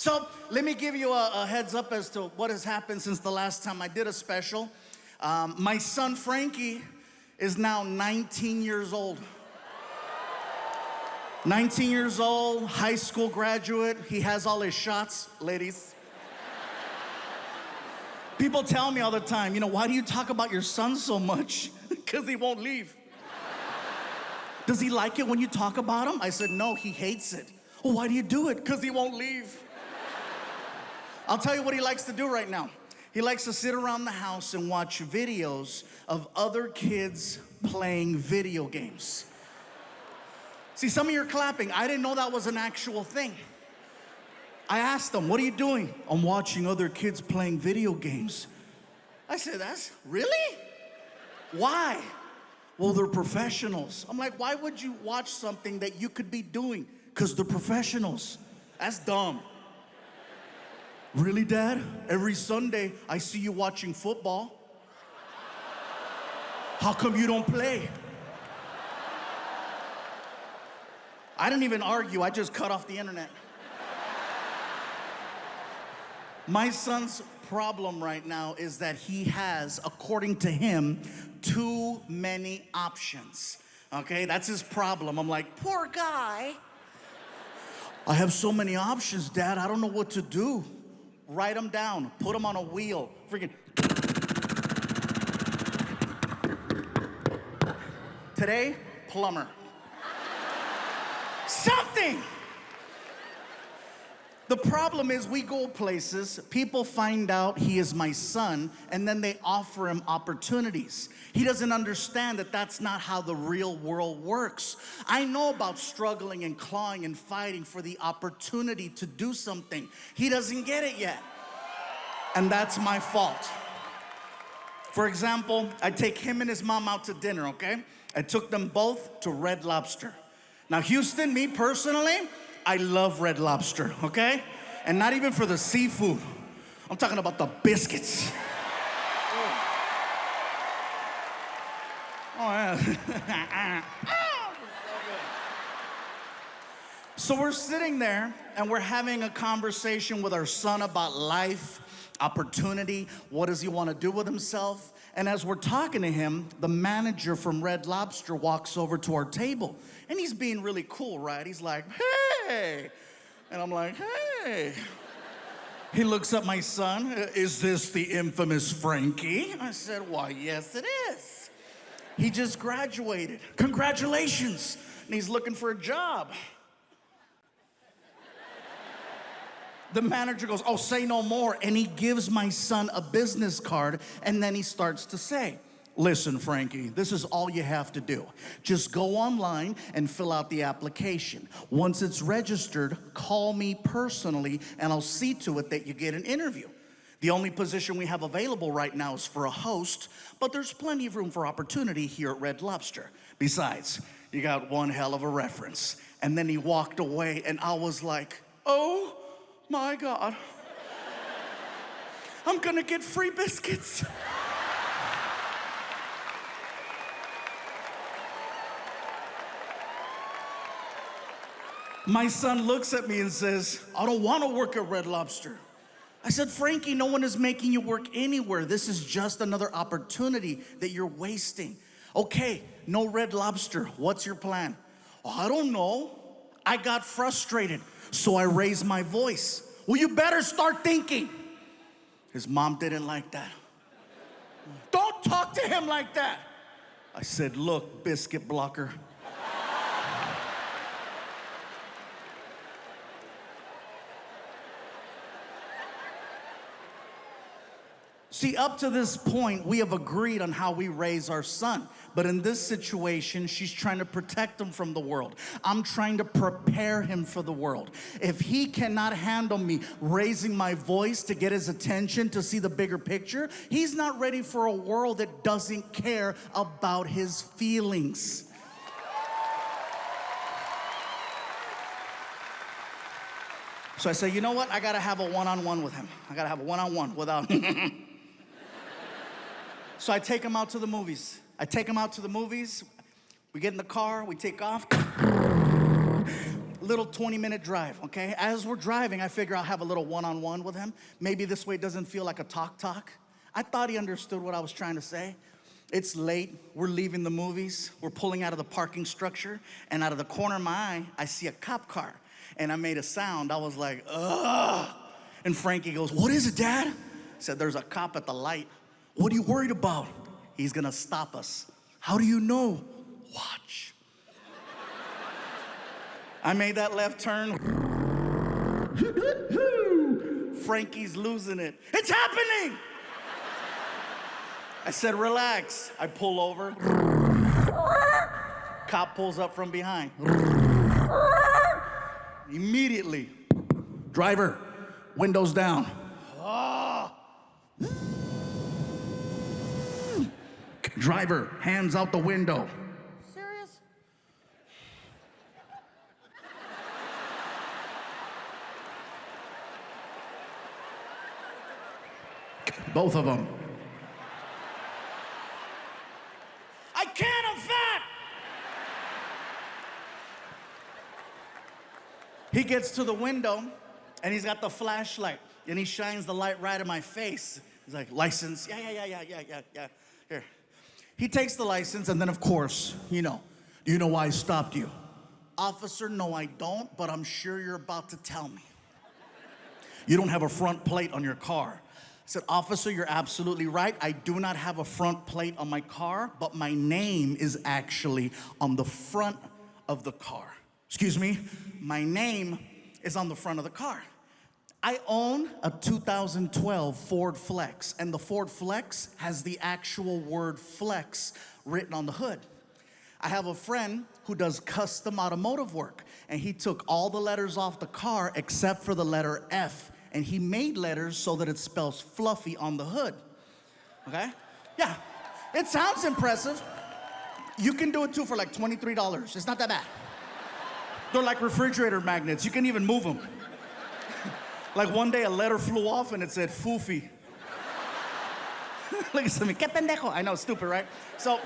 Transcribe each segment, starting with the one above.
So let me give you a heads up as to what has happened since the last time I did a special. My son Frankie is now 19 years old. 19 years old, high school graduate. He has all his shots, ladies. People tell me all the time, why do you talk about your son so much? Because he won't leave. Does he like it when you talk about him? I said, no, he hates it. Well, why do you do it? Because he won't leave. I'll tell you what he likes to do right now. He likes to sit around the house and watch videos of other kids playing video games. See, some of you are clapping. I didn't know that was an actual thing. I asked him, what are you doing? I'm watching other kids playing video games. I said, that's really? Why? Well, they're professionals. I'm like, why would you watch something that you could be doing? Because they're professionals. That's dumb. Really, Dad? Every Sunday, I see you watching football. How come you don't play? I didn't even argue. I just cut off the internet. My son's problem right now is that he has, according to him, too many options. Okay, that's his problem. I'm like, poor guy. I have so many options, Dad. I don't know what to do. Write them down. Put them on a wheel. Freaking. Today, plumber. Something. The problem is we go places, people find out he is my son, and then they offer him opportunities. He doesn't understand that that's not how the real world works. I know about struggling and clawing and fighting for the opportunity to do something. He doesn't get it yet. And that's my fault. For example, I take him and his mom out to dinner, okay? I took them both to Red Lobster. Now, Houston, me personally, I love Red Lobster, okay? And not even for the seafood. I'm talking about the biscuits. Oh, yeah. So we're sitting there and we're having a conversation with our son about life, opportunity, what does he want to do with himself? And as we're talking to him, the manager from Red Lobster walks over to our table. And he's being really cool, right? He's like, hey. And I'm like, hey. He looks at my son. Is this the infamous Frankie? I said, why, yes, it is. He just graduated. Congratulations. And he's looking for a job. The manager goes, oh, say no more. And he gives my son a business card. And then he starts to say, listen, Frankie, this is all you have to do. Just go online and fill out the application. Once it's registered, call me personally, and I'll see to it that you get an interview. The only position we have available right now is for a host, but there's plenty of room for opportunity here at Red Lobster. Besides, you got one hell of a reference. And then he walked away, and I was like, oh my God. I'm gonna get free biscuits. My son looks at me and says, I don't want to work at Red Lobster. I said, Frankie, no one is making you work anywhere. This is just another opportunity that you're wasting. Okay, no Red Lobster. What's your plan? Oh, I don't know. I got frustrated, so I raised my voice. Well, you better start thinking. His mom didn't like that. Don't talk to him like that. I said, look, biscuit blocker. See, up to this point, we have agreed on how we raise our son. But in this situation, she's trying to protect him from the world. I'm trying to prepare him for the world. If he cannot handle me raising my voice to get his attention, to see the bigger picture, he's not ready for a world that doesn't care about his feelings. So I say, you know what? I gotta have a one-on-one with him. I gotta have a one-on-one without... So I take him out to the movies. We get in the car, we take off. little 20-minute drive, okay? As we're driving, I figure I'll have a little one-on-one with him. Maybe this way it doesn't feel like a talk. I thought he understood what I was trying to say. It's late, we're leaving the movies, we're pulling out of the parking structure, and out of the corner of my eye, I see a cop car. And I made a sound, I was like, ugh. And Frankie goes, what is it, Dad? I said, there's a cop at the light. What are you worried about? He's gonna stop us. How do you know? Watch. I made that left turn. Frankie's losing it. It's happening! I said, relax. I pull over. Cop pulls up from behind. Immediately, driver, windows down. Driver, hands out the window. Serious? Both of them. I can't, I'm fat! He gets to the window, and he's got the flashlight, and he shines the light right in my face. He's like, license? Yeah. Here. He takes the license, and then, of course, do you know why I stopped you? Officer, no, I don't, but I'm sure you're about to tell me. You don't have a front plate on your car. I said, officer, you're absolutely right. I do not have a front plate on my car, but my name is actually on the front of the car. Excuse me, my name is on the front of the car. I own a 2012 Ford Flex, and the Ford Flex has the actual word flex written on the hood. I have a friend who does custom automotive work, and he took all the letters off the car except for the letter F, and he made letters so that it spells fluffy on the hood, okay? Yeah, it sounds impressive. You can do it too for like $23. It's not that bad. They're like refrigerator magnets. You can even move them. Like one day a letter flew off and it said foofy. Look at me, que pendejo. I know, stupid, right? So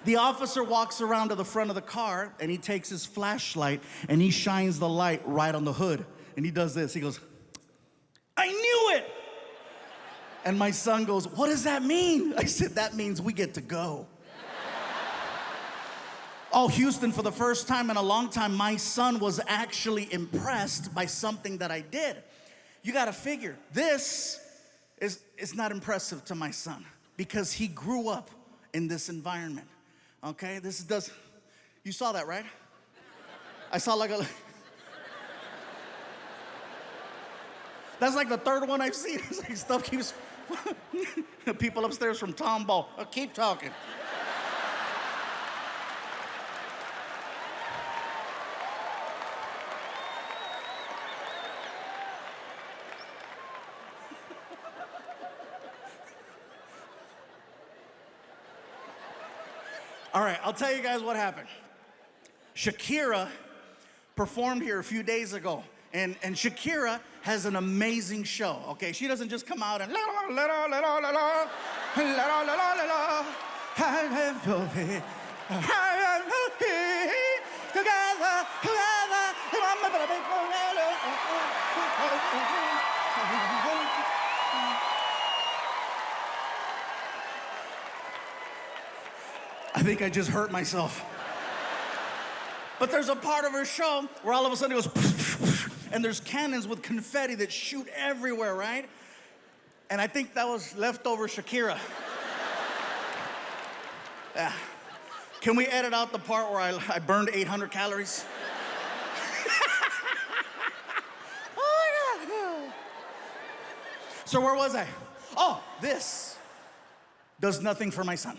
the officer walks around to the front of the car and he takes his flashlight and he shines the light right on the hood. And he does this, he goes, I knew it! And my son goes, what does that mean? I said, that means we get to go. Oh, Houston, for the first time in a long time, my son was actually impressed by something that I did. You gotta figure, this is not impressive to my son because he grew up in this environment, okay? You saw that, right? I saw like a, that's like the third one I've seen. It's like stuff keeps, people upstairs from Tombow, keep talking. All right, I'll tell you guys what happened. Shakira performed here a few days ago, and Shakira has an amazing show, okay? She doesn't just come out and I think I just hurt myself. But there's a part of her show where all of a sudden it goes, and there's cannons with confetti that shoot everywhere, right? And I think that was leftover Shakira. Yeah. Can we edit out the part where I burned 800 calories? Oh my God. So where was I? Oh, this does nothing for my son.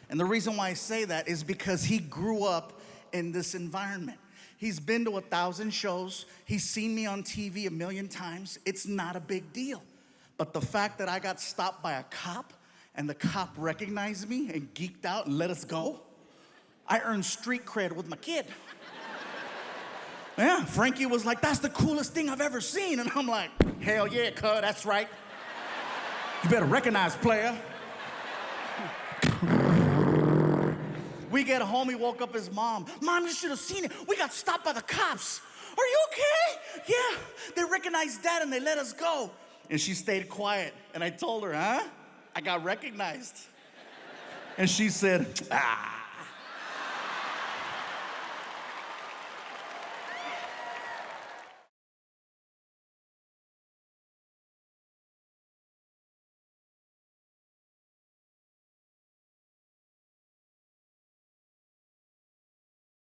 And the reason why I say that is because he grew up in this environment. He's been to 1,000 shows. He's seen me on TV 1,000,000 times. It's not a big deal. But the fact that I got stopped by a cop and the cop recognized me and geeked out and let us go, I earned street cred with my kid. Yeah, Frankie was like, that's the coolest thing I've ever seen. And I'm like, hell yeah, cuz, that's right. You better recognize, player. We get home, he woke up his mom. Mom, you should have seen it. We got stopped by the cops. Are you okay? Yeah. They recognized Dad and they let us go. And she stayed quiet. And I told her, huh? I got recognized. And she said, ah.